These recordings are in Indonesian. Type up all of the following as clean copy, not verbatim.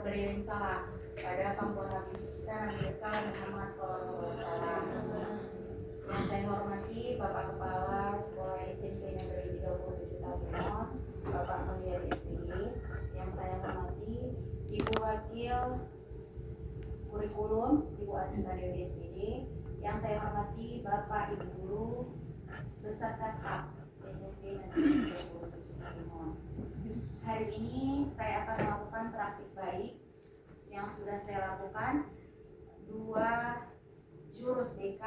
buat beriring salam pada pangkuan Nabi kita Nabi besar Muhammad SAW. Yang saya hormati Bapak Kepala Sekolah SMP Negeri 37 Tabungan, Bapak Mulyadi SPG. Yang saya hormati Ibu Wakil Kurikulum, Ibu Atika Dewi SPG. Yang saya hormati Bapak Ibu Guru beserta staf SMP Negeri 37 Tabungan. Hari ini saya akan melakukan praktik baik yang sudah saya lakukan 2 jurus BK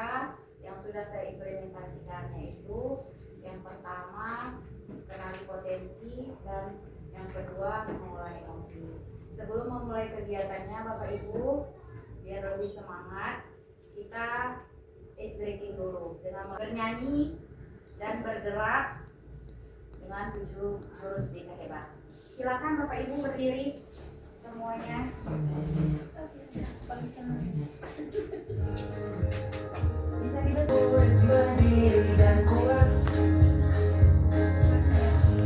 yang sudah saya implementasikan, yaitu yang pertama kenali potensi dan yang kedua mengelola emosi. Sebelum memulai kegiatannya Bapak Ibu, biar lebih semangat, kita ice breaking dulu dengan bernyanyi dan bergerak dengan 7 jurus BK hebat. Silakan Bapak Ibu berdiri semuanya. Bisa berdiri dan kuat,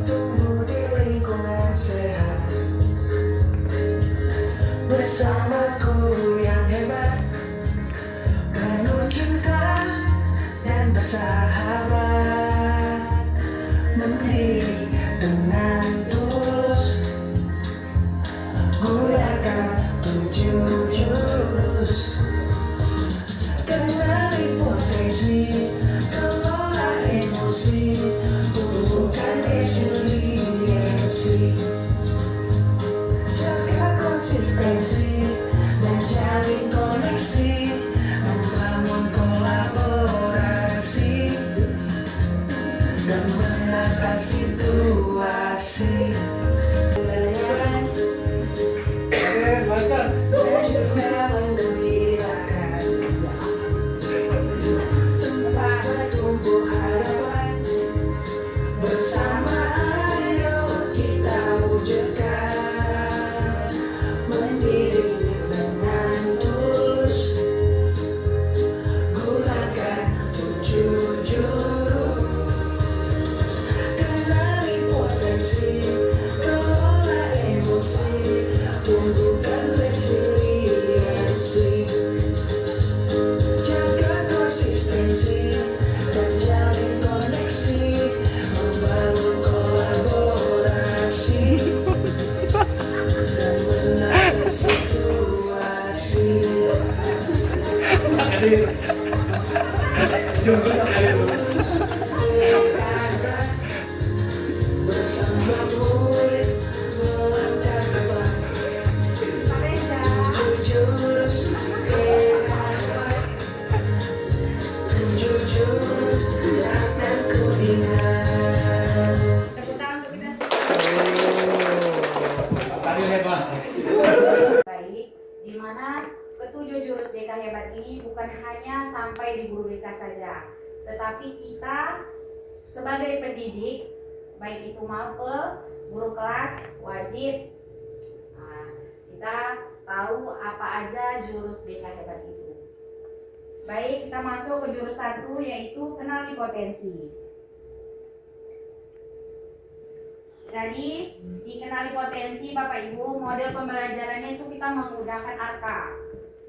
tumbuh di lingkungan sehat, bersamaku yang hebat, penuh cinta dan bersahabat, mendidik dengan tulus, gunakan 7 jurus. Kenali potensi, kelola emosi, tumbuhkan resiliensi, jaga konsistensi dan jalin koneksi, membangun kolaborasi dan menata situasi. Juga menggembirakan, tempat tumbuh harapan, bersama ayo kita wujudkan, mendidik dengan tulus, gunakan 7 jurus. Kenali potensi, kelola emosi, tumbuhkan resiliensi, jaga konsistensi dan jalin koneksi, membangun kolaborasi dan menata situasi. Bersama murid melangkah ke depan, 7 jurus hebat, 7 jurus yang akan ku ingat. tepuk tangan untuk kita baik, di mana ketujuh jurus BK hebat ini bukan hanya sampai di guru BK saja, tetapi kita sebagai pendidik, baik itu mapel, guru kelas, wajib. Nah, kita tahu apa aja jurus BK hebat itu. Baik, kita masuk ke jurus 1, yaitu kenali potensi. Jadi di kenali potensi Bapak Ibu, model pembelajarannya itu kita menggunakan ARKA,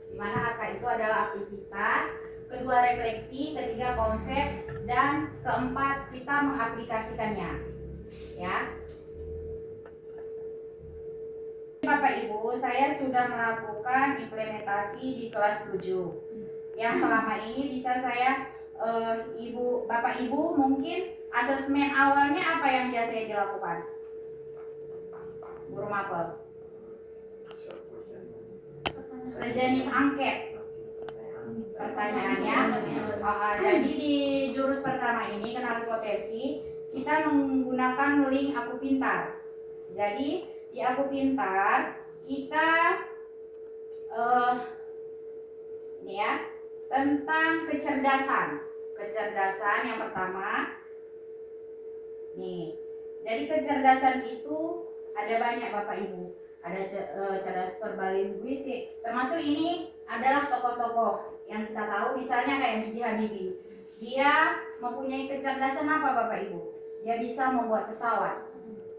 di mana ARKA itu adalah aktivitas, kedua refleksi, ketiga konsep, dan keempat kita mengaplikasikannya. Ya, Bapak Ibu, saya sudah melakukan implementasi di kelas 7. Yang selama ini bisa saya Bapak Ibu mungkin asesmen awalnya apa yang biasanya dilakukan? Guru mapel. Sejenis angket. Pertanyaannya, jadi di jurus pertama ini kenali potensi, kita menggunakan link Aku Pintar. Jadi di Aku Pintar kita ini ya, tentang kecerdasan yang pertama nih. Jadi kecerdasan itu ada banyak Bapak Ibu, ada cerdas verbal linguistik, termasuk ini adalah tokoh-tokoh yang kita tahu, misalnya kayak B.J. Habibie. Dia mempunyai kecerdasan apa Bapak Ibu? Dia bisa membuat pesawat,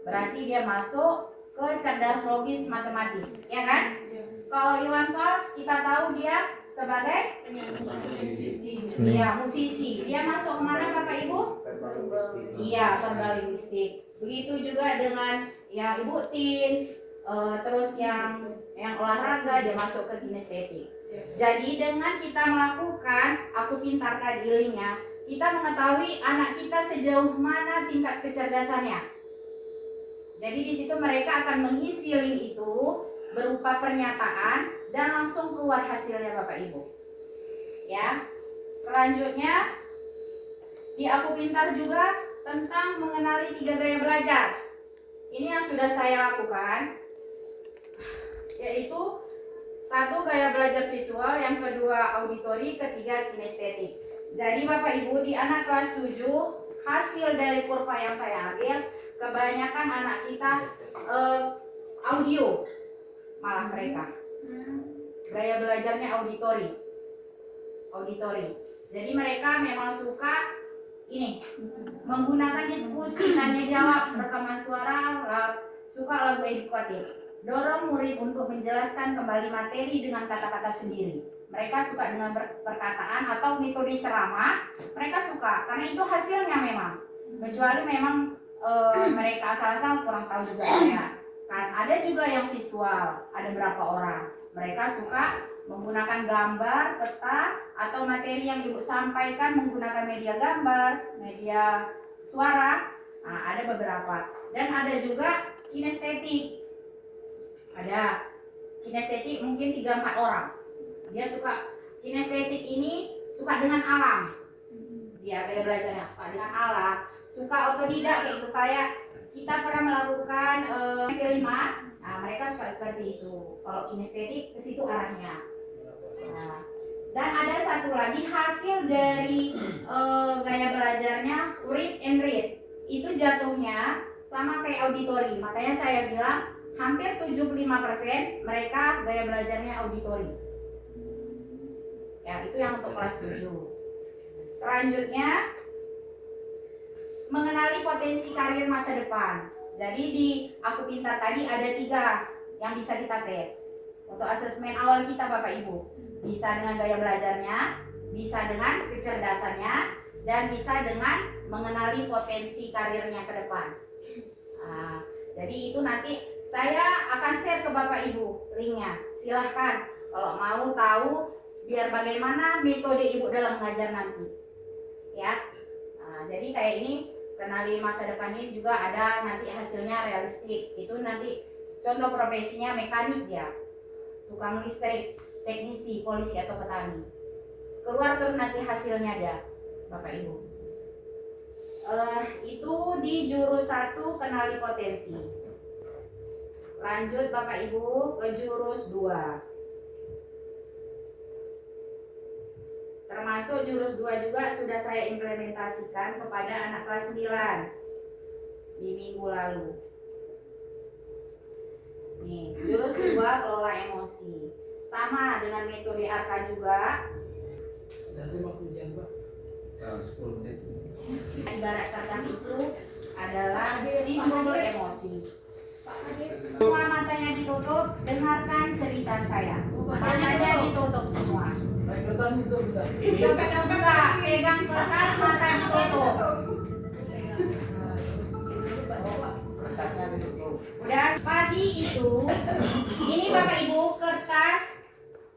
berarti dia masuk cerdas logis matematis, ya kan? Kalau Iwan Fals kita tahu dia sebagai Iya, musisi. Dia masuk kemana Bapak Ibu? Iya, verbal linguistik. Begitu juga dengan ya Ibu Tin, terus yang olahraga dia masuk ke kinestetik. Jadi dengan kita melakukan aku pintar tadi linknya, kita mengetahui anak kita sejauh mana tingkat kecerdasannya. Jadi di situ mereka akan mengisi link itu berupa pernyataan dan langsung keluar hasilnya Bapak Ibu. Ya. Selanjutnya di Aku Pintar juga tentang mengenali 3 gaya belajar. Ini yang sudah saya lakukan, yaitu 1 gaya belajar visual, yang kedua auditori, ketiga kinestetik. Jadi Bapak Ibu di anak kelas 7 hasil dari kurva yang saya ambil kebanyakan anak kita audio, malah mereka gaya belajarnya auditori. Jadi mereka memang suka ini menggunakan diskusi, tanya jawab, rekaman suara, suka lagu edukatif. Dorong murid untuk menjelaskan kembali materi dengan kata-kata sendiri. Mereka suka dengan perkataan atau metode ceramah. Mereka suka karena itu hasilnya memang. Kecuali memang mereka asal-asal kurang tahu juga saya. Kan ada juga yang visual, ada berapa orang. Mereka suka menggunakan gambar, peta, atau materi yang Ibu sampaikan menggunakan media gambar, media suara. Nah, ada beberapa. Dan ada juga kinestetik. Ada kinestetik mungkin 3-4 orang. Dia suka kinestetik ini suka dengan alam. Dia gaya belajarnya suka dengan alam, suka otodidak kayak itu, kayak kita pernah melakukan MP5. Nah, mereka suka seperti itu. Kalau kinestetik ke situ arahnya. Nah, dan ada satu lagi hasil dari gaya belajarnya read and read. Itu jatuhnya sama kayak auditori. Makanya saya bilang hampir 75% mereka gaya belajarnya auditori. Ya, itu yang untuk kelas 7. Selanjutnya mengenali potensi karir masa depan. Jadi di Aku Pintar tadi ada 3 yang bisa kita tes. Untuk asesmen awal kita Bapak Ibu. Bisa dengan gaya belajarnya, bisa dengan kecerdasannya, dan bisa dengan mengenali potensi karirnya ke depan. Nah, jadi itu nanti saya akan share ke Bapak Ibu linknya. Silahkan kalau mau tahu biar bagaimana metode Ibu dalam mengajar nanti. Ya. Nah, jadi kayak ini kenali masa depan ini juga ada nanti hasilnya realistik. Itu nanti contoh profesinya mekanik ya. Tukang listrik, teknisi, polisi atau petani. Keluar terus nanti hasilnya ada, Bapak Ibu. Itu di jurus 1 kenali potensi. Lanjut Bapak Ibu ke jurus 2. Termasuk jurus 2 juga sudah saya implementasikan kepada anak kelas 9 di minggu lalu. Nih, jurus 2 kelola emosi. Sama dengan metode Arka juga. Nanti waktu ujian Pak. 10 menit. Ibarat kertas itu adalah simbol emosi. Semua matanya ditutup, dengarkan cerita saya. Matanya ditutup semua. Baik kertas itu kita. Buka, pegang kertas, mata ditutup. Udah, pagi itu, ini Bapak Ibu kertas,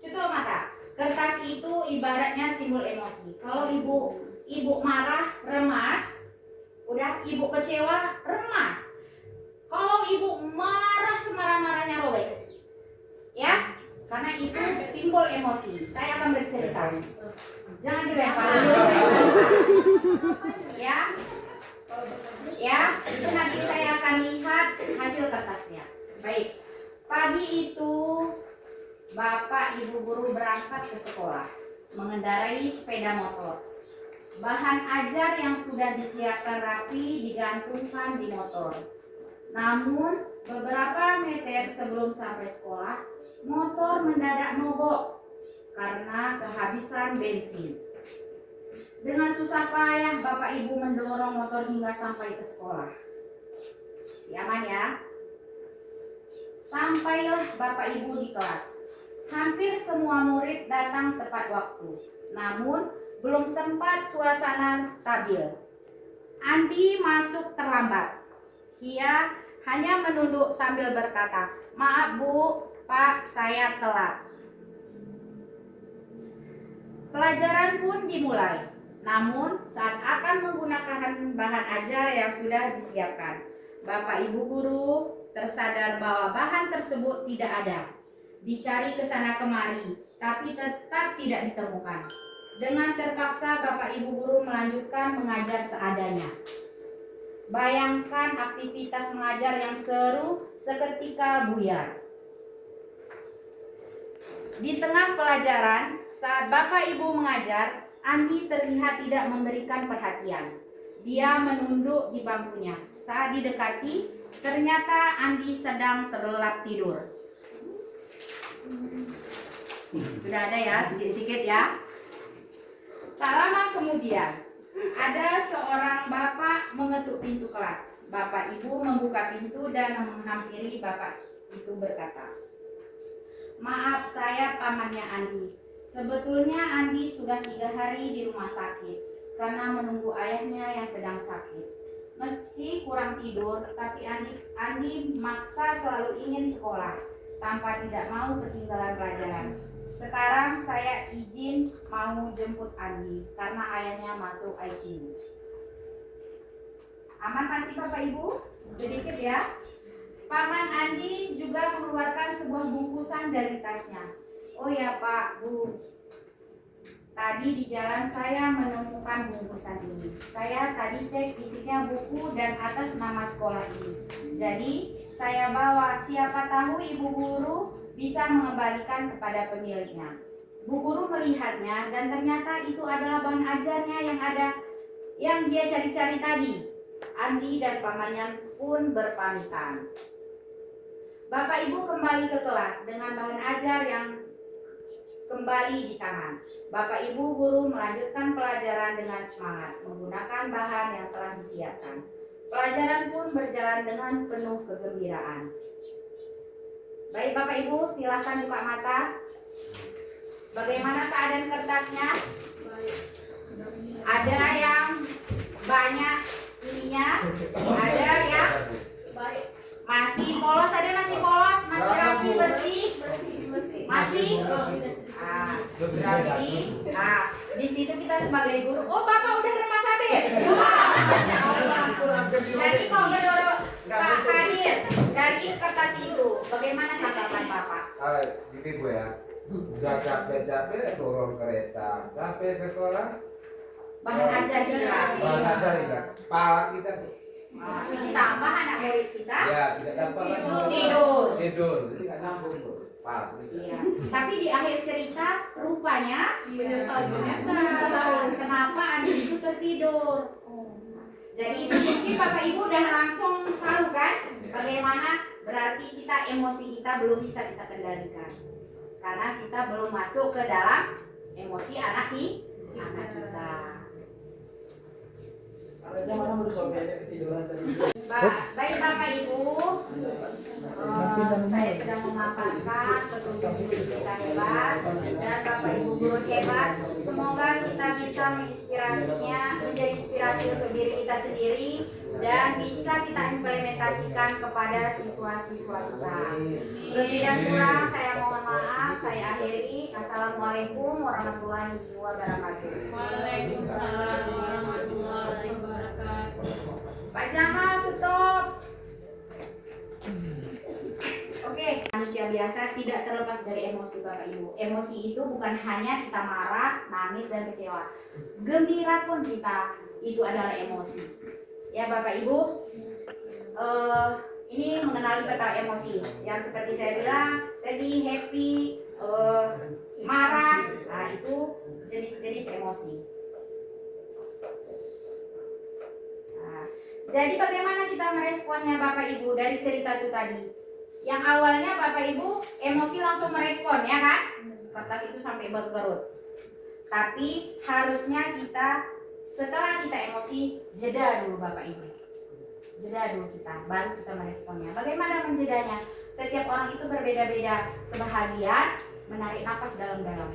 tutup mata. Kertas itu ibaratnya simbol emosi. Kalau ibu marah, remas. Udah, ibu kecewa, remas. Kalau ibu marah semarah-marahnya, robek. Ya, karena itu simbol emosi. Saya akan bercerita. Jangan dilempar. Ya. Ya, itu nanti saya akan lihat hasil kertasnya. Baik. Pagi itu Bapak Ibu guru berangkat ke sekolah mengendarai sepeda motor. Bahan ajar yang sudah disiapkan rapi digantungkan di motor. Namun beberapa meter sebelum sampai sekolah, motor mendadak mogok karena kehabisan bensin. Dengan susah payah Bapak Ibu mendorong motor hingga sampai ke sekolah. Si aman ya? Sampailah Bapak Ibu di kelas. Hampir semua murid datang tepat waktu. Namun belum sempat suasana stabil. Andi masuk terlambat. Ia hanya menunduk sambil berkata, "Maaf Bu, Pak, saya telat." Pelajaran pun dimulai. Namun saat akan menggunakan bahan ajar yang sudah disiapkan, Bapak Ibu guru tersadar bahwa bahan tersebut tidak ada. Dicari ke sana kemari, tapi tetap tidak ditemukan. Dengan terpaksa Bapak Ibu guru melanjutkan mengajar seadanya. Bayangkan aktivitas mengajar yang seru seketika buyar. Di tengah pelajaran, saat Bapak Ibu mengajar, Andi terlihat tidak memberikan perhatian. Dia menunduk di bangkunya. Saat didekati, ternyata Andi sedang terlelap tidur. Sudah ada ya, sedikit-sedikit ya. Tak lama kemudian, ada seorang bapak mengetuk pintu kelas. Bapak Ibu membuka pintu dan menghampiri bapak itu berkata, "Maaf, saya pamannya Andi. Sebetulnya Andi sudah 3 hari di rumah sakit karena menunggu ayahnya yang sedang sakit. Meski kurang tidur, tapi Andi maksa selalu ingin sekolah tanpa tidak mau ketinggalan pelajaran. Sekarang saya izin mau jemput Andi karena ayahnya masuk ICU." Aman masih Bapak Ibu? Sedikit ya. Paman Andi juga mengeluarkan sebuah bungkusan dari tasnya. "Oh ya Pak, Bu, tadi di jalan saya menemukan bungkusan ini. Saya tadi cek isinya buku dan atas nama sekolah ini. Jadi saya bawa, siapa tahu Ibu Guru bisa mengembalikan kepada pemiliknya." Bu Guru melihatnya dan ternyata itu adalah bahan ajarnya yang dia cari-cari tadi. Andi dan pamannya pun berpamitan. Bapak Ibu kembali ke kelas dengan bahan ajar yang kembali di tangan. Bapak Ibu guru melanjutkan pelajaran dengan semangat menggunakan bahan yang telah disiapkan. Pelajaran pun berjalan dengan penuh kegembiraan. Baik Bapak Ibu, silakan buka mata. Bagaimana keadaan kertasnya? Ada yang banyak ininya, ada yang masih polos, masih rapi, bersih, masih. Berarti, di situ kita sebagai guru, oh Bapak udah remas habis. Jadi kalau menurut Pak Kadir dari kertas itu, bagaimana tanggapan Bapak? Gini Bu ya, udah capek-capek turun kereta, sampai sekolah Bahan ajar juga. bahan ajar enggak, kepala kita Ditambah anak murid kita ya tidak dapat lagi tidur. jadi nggak nyambung tuh kepala kita. Iya. Tapi di akhir cerita rupanya menyesal. Kenapa adik itu tertidur? Jadi itu mungkin Bapak Ibu udah langsung tahu kan bagaimana berarti kita emosi kita belum bisa kita kendalikan karena kita belum masuk ke dalam emosi anak kita. Aja mana udah sampai aja ketiduran tadi. Baik Bapak Ibu, saya sudah memaparkan petunjuk kita hebat dan Bapak Ibu guru hebat. Semoga kita bisa menginspirasinya, menjadi inspirasi untuk diri kita sendiri dan bisa kita implementasikan kepada siswa-siswa kita. Lebih dan kurang saya mohon maaf, saya akhiri. Assalamualaikum warahmatullahi wabarakatuh. Waalaikumsalam warahmatullahi wabarakatuh. Pak Jamal, stop. Oke, manusia biasa tidak terlepas dari emosi Bapak Ibu. Emosi itu bukan hanya kita marah, nangis, dan kecewa. Gembira pun kita, itu adalah emosi. Ya Bapak Ibu, ini mengenali peta emosi. Yang seperti saya bilang, sedih, happy, marah, nah itu jenis-jenis emosi. Nah, jadi bagaimana kita meresponnya Bapak Ibu dari cerita itu tadi? Yang awalnya Bapak Ibu emosi langsung merespon ya kan? Kertas itu sampai berkerut. Tapi harusnya kita setelah kita emosi jeda dulu Bapak Ibu. Jeda dulu kita, baru kita meresponnya. Bagaimana menjedanya? Setiap orang itu berbeda-beda. Sebahagian menarik napas dalam-dalam.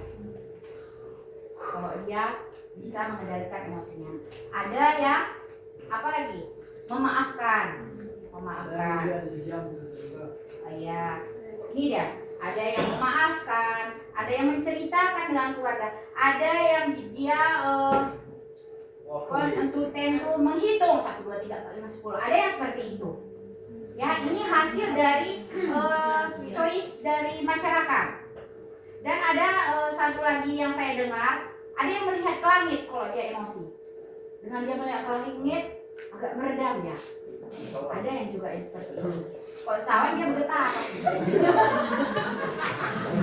Kalau dia bisa mengendalikan emosinya. Ada yang apa lagi? Memaafkan. Memaafkan. Dia ada diam juga. Ya, ini dia. Ada yang memaafkan, ada yang menceritakan dengan keluarga, ada yang dia konten tuh menghitung 1, 2, 3, 4, 5, 10. Ada yang seperti itu. Ya, ini hasil dari choice dari masyarakat. Dan ada satu lagi yang saya dengar, ada yang melihat ke langit kalau dia emosi. Dengan dia melihat ke langit, agak meredam ya. Ada yang juga seperti itu. Kalau sawan dia bergetar.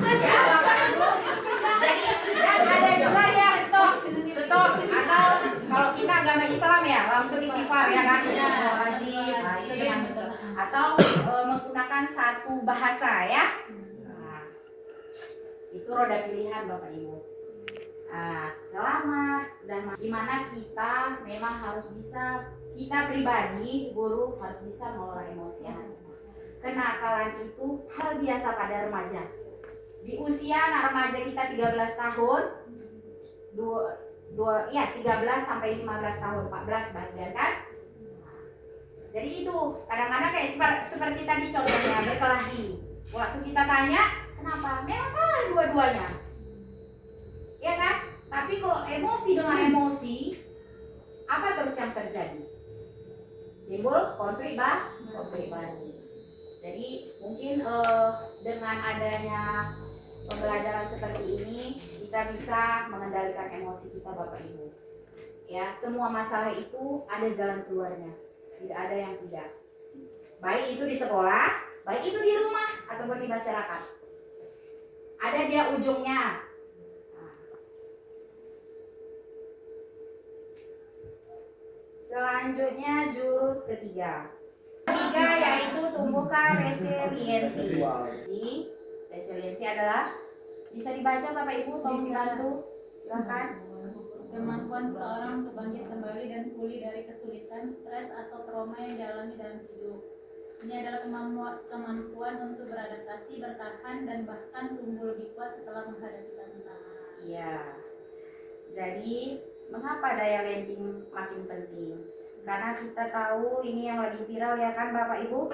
Ya, Bapak Ibu. Jadi, dan ada juga yang stop. Atau kalau kita agama Islam ya, langsung istighfar ya kan? Wajib. Nah, itu dengan betul. Atau menggunakan satu bahasa ya. Nah, itu roda pilihan Bapak Ibu. Nah, selamat dan gimana kita memang harus bisa, kita pribadi guru harus bisa mengelola emosi anak. Kenakalan itu hal biasa pada remaja. Di usia anak remaja kita 13 tahun, 13 sampai 15 tahun, 14 bagian kan? Jadi itu kadang-kadang kayak seperti tadi contohnya berkelahi. Waktu kita tanya, kenapa? Memang salah dua-duanya. Ya kan? Tapi kalau emosi dengan emosi, apa terus yang terjadi? Timbul konflik baru. Jadi mungkin dengan adanya pembelajaran seperti ini kita bisa mengendalikan emosi kita Bapak Ibu. Ya, semua masalah itu ada jalan keluarnya. Tidak ada yang tidak. Baik itu di sekolah, baik itu di rumah ataupun di masyarakat. Ada dia ujungnya. Selanjutnya jurus ketiga. Ketiga yaitu tumbuhkan resiliensi. Resiliensi adalah bisa dibaca Bapak Ibu, tolong dibantu. Silakan. Kemampuan seorang untuk bangkit kembali dan pulih dari kesulitan, stres atau trauma yang dialami dalam hidup. Ini adalah kemampuan untuk beradaptasi, bertahan, dan bahkan tumbuh lebih kuat setelah menghadapi tantangan. Iya. Jadi mengapa daya landing makin penting? Karena kita tahu ini yang lagi viral ya kan Bapak Ibu.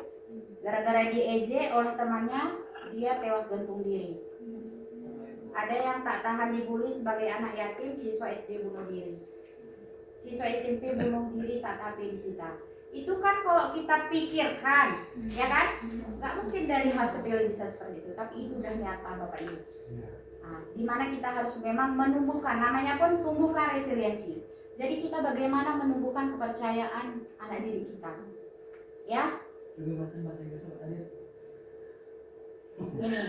Gara-gara diejek oleh temannya, dia tewas gantung diri. Ada yang tak tahan dibully sebagai anak yatim, siswa SD bunuh diri. Siswa SMP bunuh diri saat HP disita. Itu kan kalau kita pikirkan, ya kan? Gak mungkin dari hal sepele bisa seperti itu, tapi itu udah nyata Bapak Ibu. Nah, dimana kita harus memang menumbuhkan, namanya pun tumbuhkan resiliensi. Jadi kita bagaimana menumbuhkan kepercayaan anak diri kita, ya? Juga macam bahasa Inggris ada. Ini.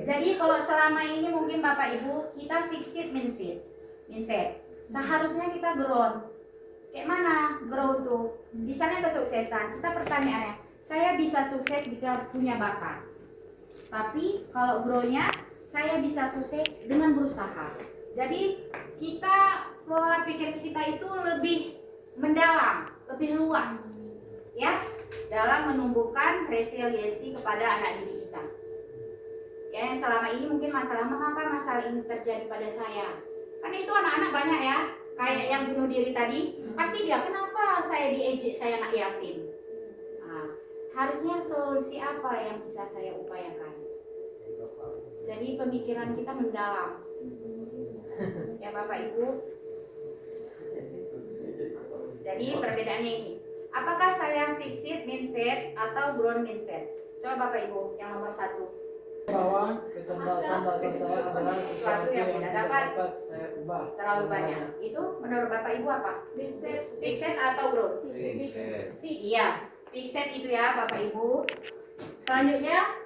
Jadi kalau selama ini mungkin Bapak Ibu kita fixed mindset. Seharusnya kita grow. Kayak mana grow tuh? Misalnya kesuksesan. Kita pertanyaannya, saya bisa sukses jika punya bakat. Tapi kalau grow-nya saya bisa sukses dengan berusaha. Jadi kita pola pikir kita itu lebih mendalam, lebih luas, ya, dalam menumbuhkan resiliensi kepada anak didik kita. Ya, yang selama ini mungkin mengapa masalah ini terjadi pada saya? Karena itu anak-anak banyak ya, kayak yang bunuh diri tadi, pasti dia kenapa saya diejek, saya anak yatim. Nah, harusnya solusi apa yang bisa saya upayakan? Jadi pemikiran kita mendalam. Ya Bapak Ibu. Jadi perbedaannya ini. Apakah saya fixed mindset atau growth mindset? Coba Bapak Ibu, yang nomor 1. Bahwa kecerdasan dasar saya adalah sesuatu yang tidak dapat saya ubah. Terlalu banyak. Itu menurut Bapak Ibu apa? Fixed atau growth? Iya, fixed itu ya Bapak Ibu. Selanjutnya,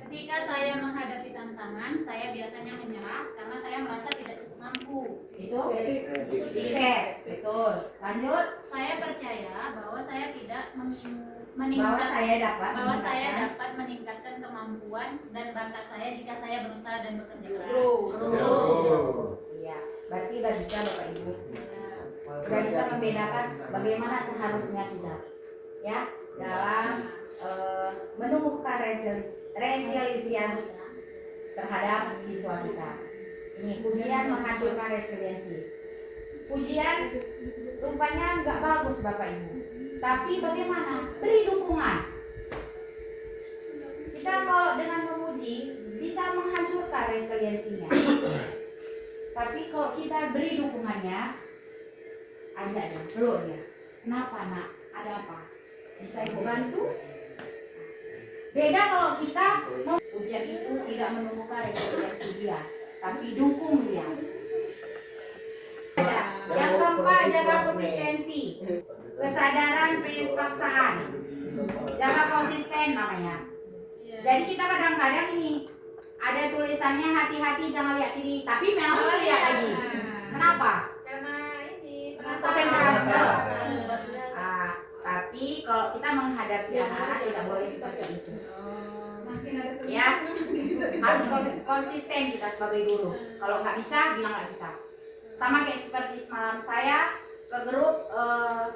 Ketika saya menghadapi tantangan, saya biasanya menyerah karena saya merasa tidak cukup mampu. itu fixed. Betul. Lanjut. Saya percaya bahwa saya tidak Bahwa saya dapat meningkatkan kemampuan dan bakat saya jika saya berusaha dan bekerja keras. Iya, berarti udah bisa Bapak Ibu. Udah bisa membedakan bagaimana seharusnya kita, ya, dalam menumbuhkan resiliensi terhadap siswa kita. Ini pujian menghancurkan resiliensi. Pujian rupanya nggak bagus Bapak Ibu. Tapi bagaimana? Beri dukungan. Kita kalau dengan memuji bisa menghancurkan resiliensinya. Tapi kalau kita beri dukungannya, ajak dia, peluk dia. Kenapa nak? Ada apa? Bisa ibu bantu? Beda kalau kita ujian itu tidak menumbuhkan resiliensi dia, tapi dukung dia. Yang keempat, jaga konsistensi. Kesadaran vs paksaan. Jaga konsisten namanya. Jadi kita kadang-kadang ini ada tulisannya hati-hati jangan lihat kiri, tapi memang lihat lagi. Kenapa? Karena ini Konsentrasi. Tapi kalau kita menghadapi anak-anak tidak boleh seperti itu. Ya, harus konsisten kita sebagai guru. Kalau nggak bisa, bilang nggak bisa. Sama kayak seperti semalam saya ke grup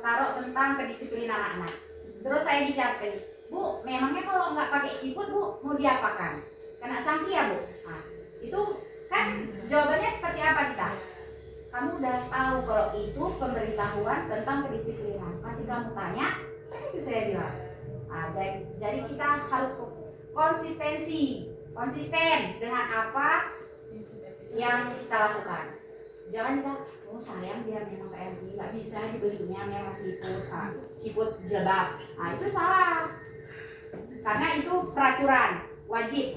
taruh tentang kedisiplinan anak-anak. Terus saya dijawab, Bu, memangnya kalau nggak pakai ciput, Bu, mau diapakan? Kena sanksi ya, Bu? Nah, itu kan jawabannya seperti apa kita? Kamu udah tahu kalau itu pemberitahuan tentang kedisiplinan. Masih kamu tanya, kan itu saya bilang. Nah, jadi kita harus konsisten dengan apa yang kita lakukan. Jangan kita, oh sayang dia memang PMI, nggak bisa dibelinya memang siput jilbab. Nah itu salah, karena itu peraturan wajib,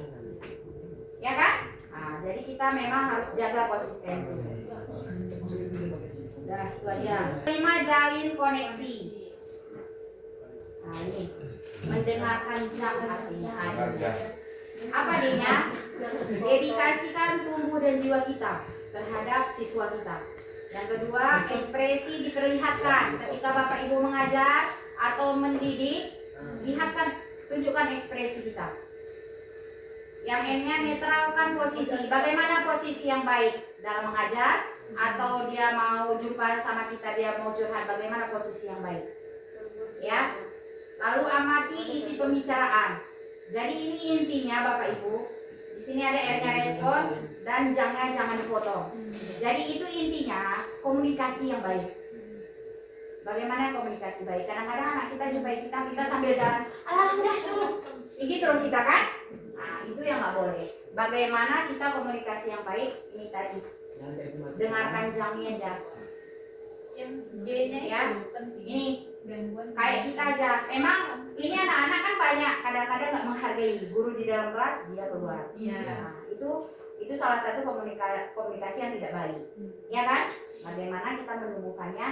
ya kan? Nah, jadi kita memang harus jaga konsisten. Nah itu aja. 5, jalin koneksi. Nah ini mendengarkan jam artinya ada. Apa artinya? Dedikasikan tubuh dan jiwa kita terhadap siswa kita. Yang kedua, ekspresi diperlihatkan ketika Bapak Ibu mengajar atau mendidik, lihatkan, tunjukkan ekspresi kita. Yang N-nya netralkan posisi. Bagaimana posisi yang baik dalam mengajar atau dia mau jumpa sama kita, dia mau curhat, bagaimana posisi yang baik? Ya. Lalu amati isi pembicaraan. Jadi ini intinya Bapak Ibu. Di sini ada R-nya respon dan jangan dipotong. Jadi itu intinya komunikasi yang baik. Bagaimana komunikasi baik? Kadang-kadang anak kita jumpai kita sambil jalan, alah udah tuh, gitu loh kita kan? Nah itu yang nggak boleh. Bagaimana kita komunikasi yang baik? Ini tadi, dengarkan jamnya aja. Yang G-nya Ya, itu penting. Ini Gangguan kayak kita aja. Memang ini anak-anak kan banyak kadang-kadang nggak menghargai guru di dalam kelas, dia keluar. Iya. Nah, itu salah satu komunikasi yang tidak baik, ya kan? Bagaimana kita menumbuhkannya?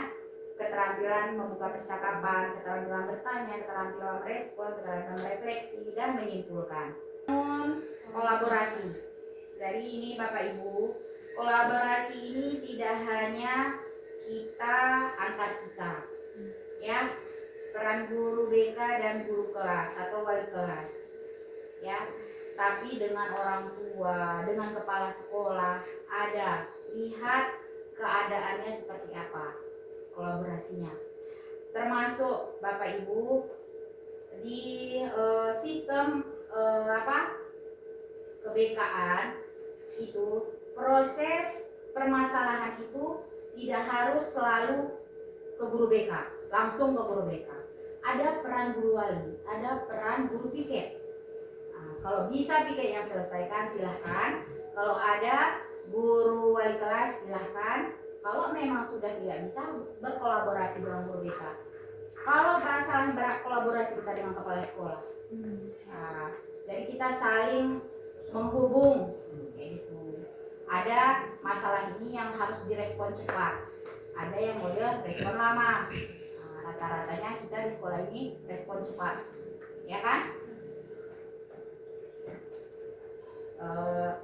Keterampilan membuka percakapan, keterampilan bertanya, keterampilan merespon, keterampilan refleksi dan menyimpulkan. Kolaborasi. Jadi ini Bapak Ibu, kolaborasi ini tidak hanya kita antar kita, ya, peran guru BK dan guru kelas atau wali kelas, ya, tapi dengan orang tua, dengan kepala sekolah, ada, lihat keadaannya seperti apa kolaborasinya, termasuk Bapak Ibu di sistem kebekaan itu, proses permasalahan itu tidak harus selalu ke guru BK, langsung ke guru BK. Ada peran guru wali, ada peran guru piket. Nah, kalau bisa piket yang selesaikan silahkan. Kalau ada guru wali kelas silahkan. Kalau memang sudah tidak bisa, berkolaborasi dengan guru BK. Kalau masalah berkolaborasi kita dengan kepala sekolah. Nah, jadi kita saling menghubung, kayak gitu. Ada masalah ini yang harus direspon cepat, ada yang model respon lama. Nah, rata-ratanya kita di sekolah ini respon cepat, ya kan?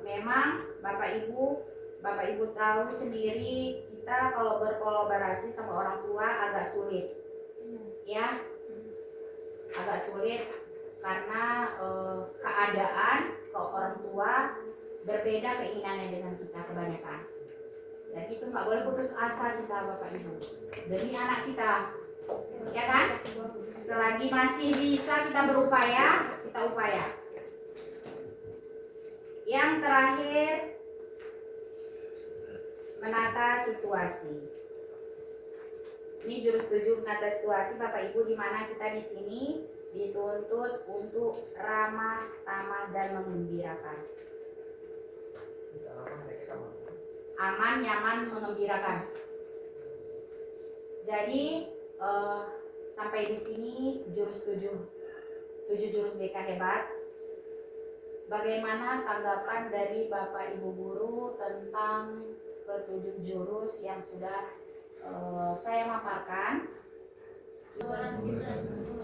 Memang Bapak Ibu tahu sendiri, kita kalau berkolaborasi sama orang tua agak sulit, ya, agak sulit karena keadaan kalau orang tua berbeda keinginannya dengan kita kebanyakan. Jadi itu nggak boleh putus asa kita Bapak Ibu. Demi anak kita, Ya kan? Selagi masih bisa kita berupaya, kita upaya. Yang terakhir, menata situasi. Ini jurus 7 menata situasi Bapak Ibu, di mana kita di sini dituntut untuk ramah, tamah dan menggembirakan. Aman, nyaman, mengembirakan. Jadi sampai di sini jurus 7 jurus BK hebat. Bagaimana tanggapan dari Bapak Ibu guru tentang ke-7 jurus yang sudah saya maparkan?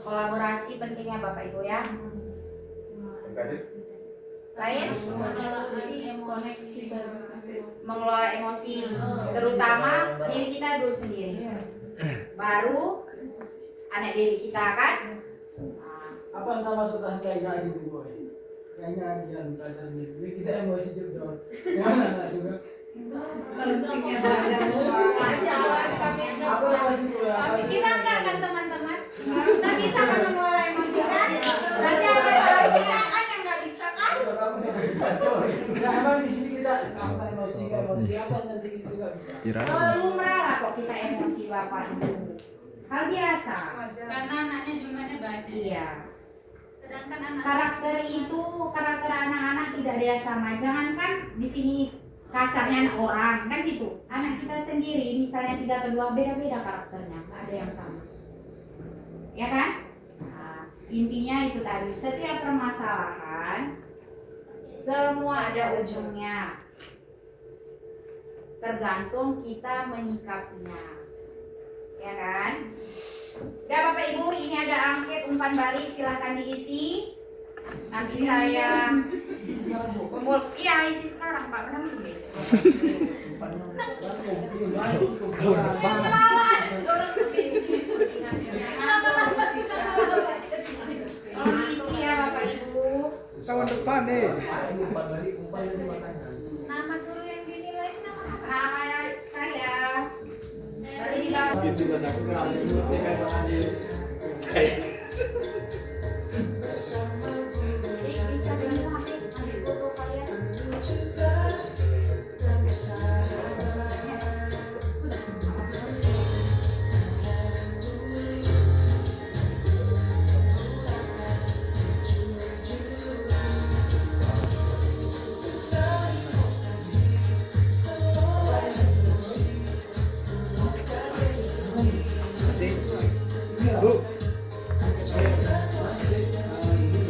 Kolaborasi pentingnya Bapak Ibu ya. Lain? Mengelola emosi, terutama diri kita dulu sendiri. Baru anak diri kita kan. Apa yang termasuk kayak gitu boy? Kayaknya jalan belajar gitu. Kita emosi juga. Mana lah juga. Aku emosi juga. Tapi kita enggak kan teman-teman? Kita bisa kan mengelola emosi kan? Nanti ada orang kan yang nggak bisa kan? Nah, emang di sini kita apa emosi apa nanti kita nggak bisa. Lumrah lah kok kita emosi Bapak Ibu. Hal biasa. Karena anaknya jumlahnya banyak. Iya. Sedangkan anak Karakter anak-anak tidak ada yang sama. Jangankan di sini kasarnya anak orang kan gitu. Anak kita sendiri misalnya 3 atau 2 beda-beda karakternya, nggak ada yang sama. Ya kan? Nah, intinya itu tadi, setiap permasalahan semua ada ujungnya. Tergantung kita menyikapinya. Ya kan? Ya Bapak Ibu, ini ada angket umpan balik, silahkan diisi. Nanti saya kumpul. Iya, isi sekarang Pak, benar besok. Tolong diisi ya Bapak Ibu. Tahun depan nih. nama guru yang dinilai nama apa? Nama saya. Tadi bilang. Bisa bilang ambil foto kalian.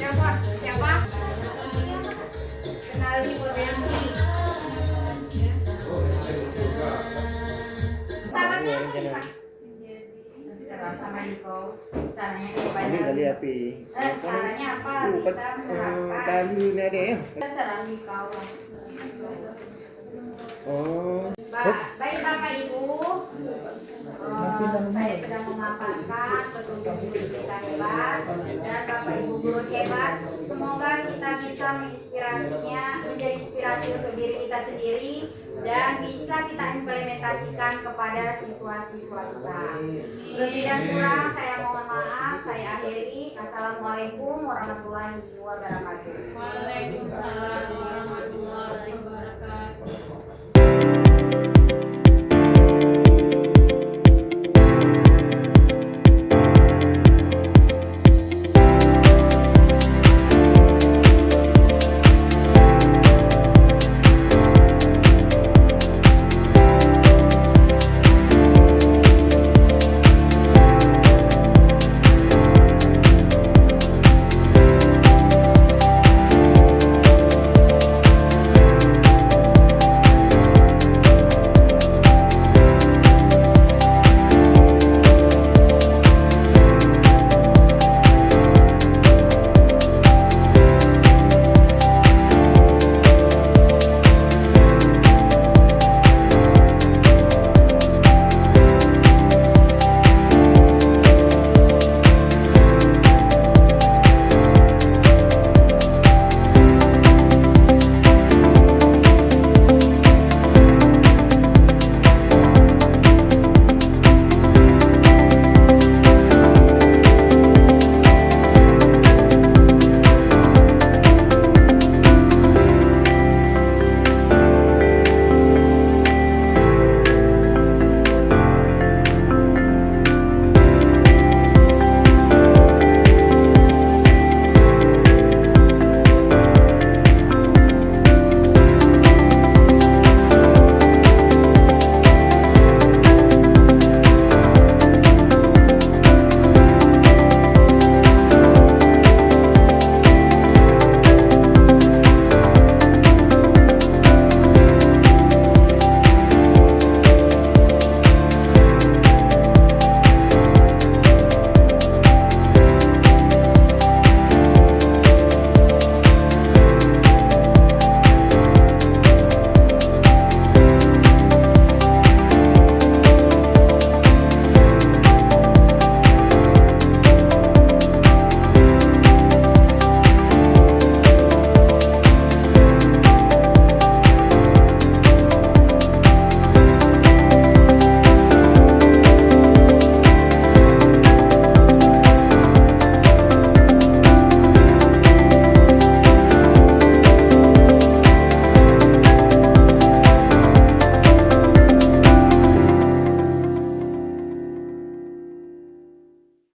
Siapa? Siapa? Kenali potensi. Sarannya apa nih Pak? Sama Diko. Sarannya kayak api. sarannya apa? Bisa menerapkan. Tali ni ada ya. Saran Diko. Oh. Baik Bapak Ibu, saya sedang memaparkan petunjuk kita hebat dan Bapak Ibu guru hebat. Semoga kita bisa menginspirasinya, menjadi inspirasi untuk diri kita sendiri dan bisa kita implementasikan kepada siswa-siswa kita. Lebih dan kurang saya mohon maaf, saya akhiri. Assalamualaikum warahmatullahi wabarakatuh. Waalaikumsalam.